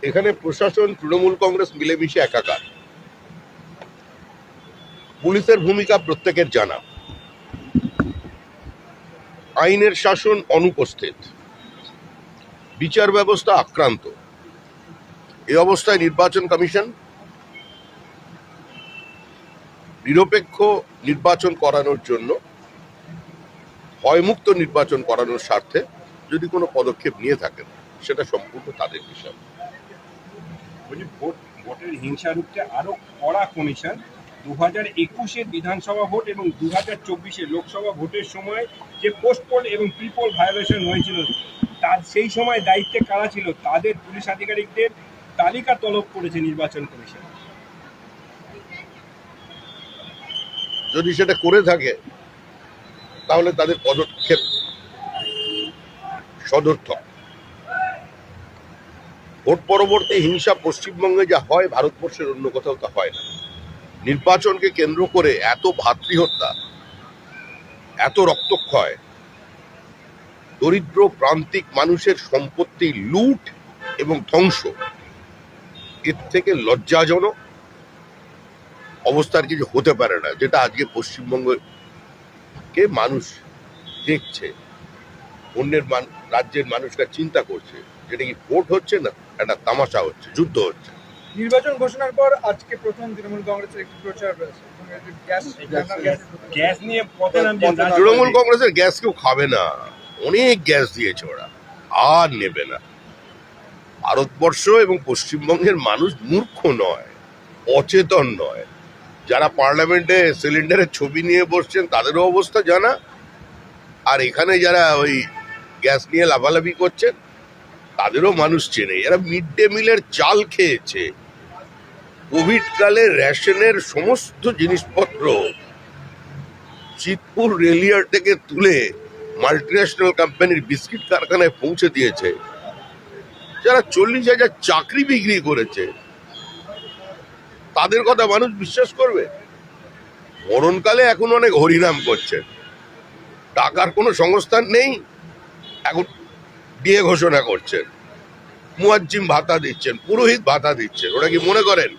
এখানে প্রশাসন তৃণমূল কংগ্রেস মিলেমিশে একাকার। পুলিশের ভূমিকা প্রত্যেকের জানা, আইনের শাসন অনুপস্থিত, বিচার ব্যবস্থা আক্রান্ত। এই অবস্থায় নির্বাচন কমিশন নিরপেক্ষ নির্বাচন করানোর জন্য, ভয়মুক্ত নির্বাচন করানোর স্বার্থে যদি কোনো পদক্ষেপ নিয়ে থাকেন, সেটা সম্পূর্ণ তাদের বিষয়। ভোটের হিংসা রুখতে আরো কড়া কমিশন। 2021-এর বিধানসভা ভোট এবং 2024-এর লোকসভা ভোটের সময় যে পোস্ট পোল এবং প্রি পোল ভায়োলেশন হয়েছিল, তার সেই সময় দায়িত্বে কারা ছিল তাদের পুলিশ আধিকারিকদের তালিকা তলব করেছে নির্বাচন কমিশন। যদি সেটা করে থাকে তাহলে তাদের পদক্ষেপ সদর্থক। ভোট পরবর্তী হিংসা পশ্চিমবঙ্গে যা হয়, ভারতবর্ষের অন্য কোথাও তা হয় না। নির্বাচনকে কেন্দ্র করে এত ভাতৃহত্যা, এত রক্তক্ষয়, দরিদ্র প্রান্তিক মানুষের সম্পত্তি লুট এবং ধ্বংস, এর থেকে লজ্জাজনক অবস্থার কিছু হতে পারে না, যেটা আজকে পশ্চিমবঙ্গকে মানুষ দেখছে। অন্যের রাজ্যের মানুষরা চিন্তা করছে যেটা কি ভোট হচ্ছে না, একটা তামাশা হচ্ছে, যুদ্ধ হচ্ছে। নির্বাচন ঘোষণার পর আজকে প্রথম তৃণমূল কংগ্রেসের একটি প্রচার রয়েছে। গ্যাস নিয়ে পথে নামছেন। তৃণমূল কংগ্রেসের গ্যাস কেউ খাবে না, অনেক গ্যাস দিয়েছে ওরা, আর নেবে না। ভারতবর্ষ এবং পশ্চিমবঙ্গের মানুষ মূর্খ নয়, অচেতন নয়। যারা পার্লামেন্টে সিলিন্ডারের ছবি নিয়ে বসছেন তাদেরও অবস্থা জানা, আর এখানে যারা ওই গ্যাস নিয়ে লাফালাফি করছেন তাদেরও মানুষ চেনে। এরা মিড ডে মিলের চাল খেয়েছে। কোভিড কালে রেশনের সমস্ত জিনিসপত্র চিতপুর রেলিয়ার থেকে তুলে মাল্টিন্যাশনাল কোম্পানির বিস্কিট কারখানায় পৌঁছে দিয়েছে। যারা 40,000 চাকরি বিক্রি করেছে তাদের কথা মানুষ বিশ্বাস করবে? মরণকালে এখন অনেক হরিনাম করছেন, টাকার কোনো সংস্থান নেই, এখন বিয়ে ঘোষণা করছেন, মুয়াজ্জিম ভাতা দিচ্ছেন, পুরোহিত ভাতা দিচ্ছেন। ওরা কি মনে করেন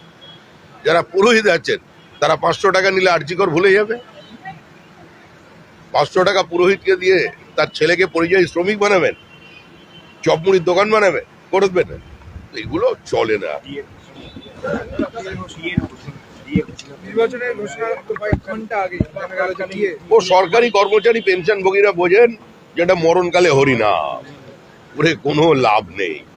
যারা পুরোহিত আছেন তারা 500 টাকা নিলে আর্জিকর ভুলে যাবে? 500 টাকা পুরোহিতকে দিয়ে তার ছেলেকে পরিযায়ী শ্রমিক বানাবেন, চপমুড়ির দোকান বানাবেন, করবেন? এগুলো চলে না। নির্বাচনের ঘোষণার কয়েক ঘন্টা আগে ও সরকারি কর্মচারী পেনশনভোগীরা বোঝেন যেটা মরণকালে হরিনাম, ওরে কোনো লাভ নেই।